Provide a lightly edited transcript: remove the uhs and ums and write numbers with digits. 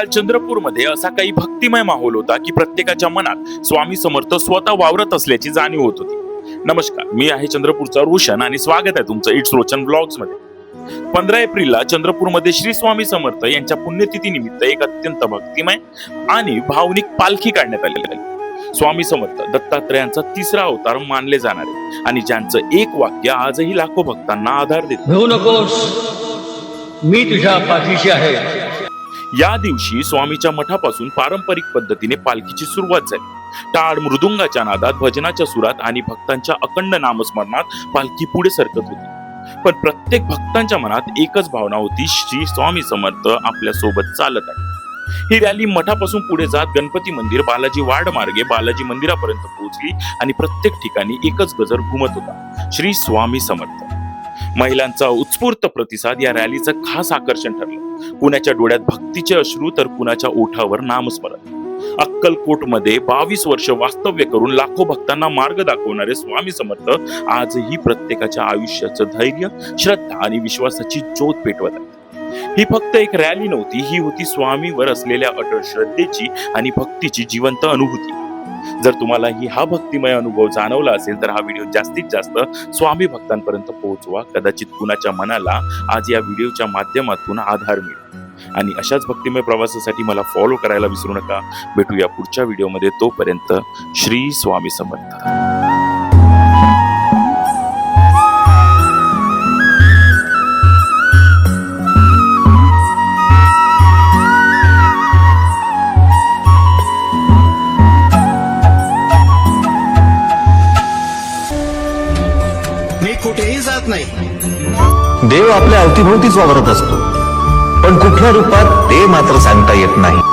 काल चंद्रपूरमध्ये असा काही भक्तिमय माहोल होता की प्रत्येकाच्या मनात स्वामी समर्थ स्वतः वावरत असल्याची जाणीव होत होती. नमस्कार, मी आहे चंद्रपूरचा रोशन आणि स्वागत आहे तुमचं इट्स रोशन ब्लॉग्स मध्ये. 15 एप्रिलला चंद्रपूरमध्ये श्री स्वामी समर्थ यांच्या पुण्यतिथी निमित्त एक अत्यंत भक्तिमय आणि भावनिक पालखी काढण्यात आलेली आहे. स्वामी समर्थ दत्तात्रयांचा तिसरा अवतार मानले जाणारे आणि ज्यांचं एक वाक्य आजही लाखो भक्तांना आधार देते. भिवू नकोस, मी तुझ्या पाठीशी आहे. या दिवशी स्वामीच्या मठापासून पारंपरिक पद्धतीने पालखीची सुरुवात झाली. टाळ मृदुंगाच्या नादात, भजनाच्या सुरात आणि भक्तांच्या अखंड नामस्मरणात पालखी पुढे सरकत होती. पण प्रत्येक भक्तांच्या मनात एकच भावना होती, श्री स्वामी समर्थ आपल्या सोबत चालत आहे. ही रॅली मठापासून पुढे जात गणपती मंदिर, बालाजी वार्ड मार्गे बालाजी मंदिरापर्यंत पोहोचली आणि प्रत्येक ठिकाणी एकच गजर घुमत होता, श्री स्वामी समर्थ. महिलांचा उत्स्फूर्त प्रतिसाद या रॅलीचं खास आकर्षण ठरलं. कुणाच्या डोळ्यात भक्तीचे अश्रू तर कुणाच्या ओठावर नामस्मरण. अक्कलकोटमध्ये 22 वर्ष वास्तव्य करून लाखो भक्तांना मार्ग दाखवणारे स्वामी समर्थ आजही प्रत्येकाच्या आयुष्याचं धैर्य, श्रद्धा आणि विश्वासाची ज्योत पेटवत आहेत. ही फक्त एक रॅली नव्हती, ही होती स्वामीवर असलेल्या अटळ श्रद्धेची आणि भक्तीची जिवंत अनुभूती. जर तुम्हालाही हा भक्तिमय अनुभव जाणवला असेल तर हा व्हिडिओ जास्तीत जास्त स्वामी भक्तांपर्यंत पोहोचवा. कदाचित कुणाच्या मनाला आज या व्हिडिओच्या माध्यमातून आधार मिळेल. आणि अशाच भक्तिमय प्रवासासाठी मला फॉलो करायला विसरू नका. भेटूया पुढच्या व्हिडिओमध्ये. तोपर्यंत श्री स्वामी समर्थ. मी कुठेही जात नाही. देव आपल्या अवतीभोवतीच वावरत असतो, पण कुठल्या रूपात ते मात्र सांगता येत नाही.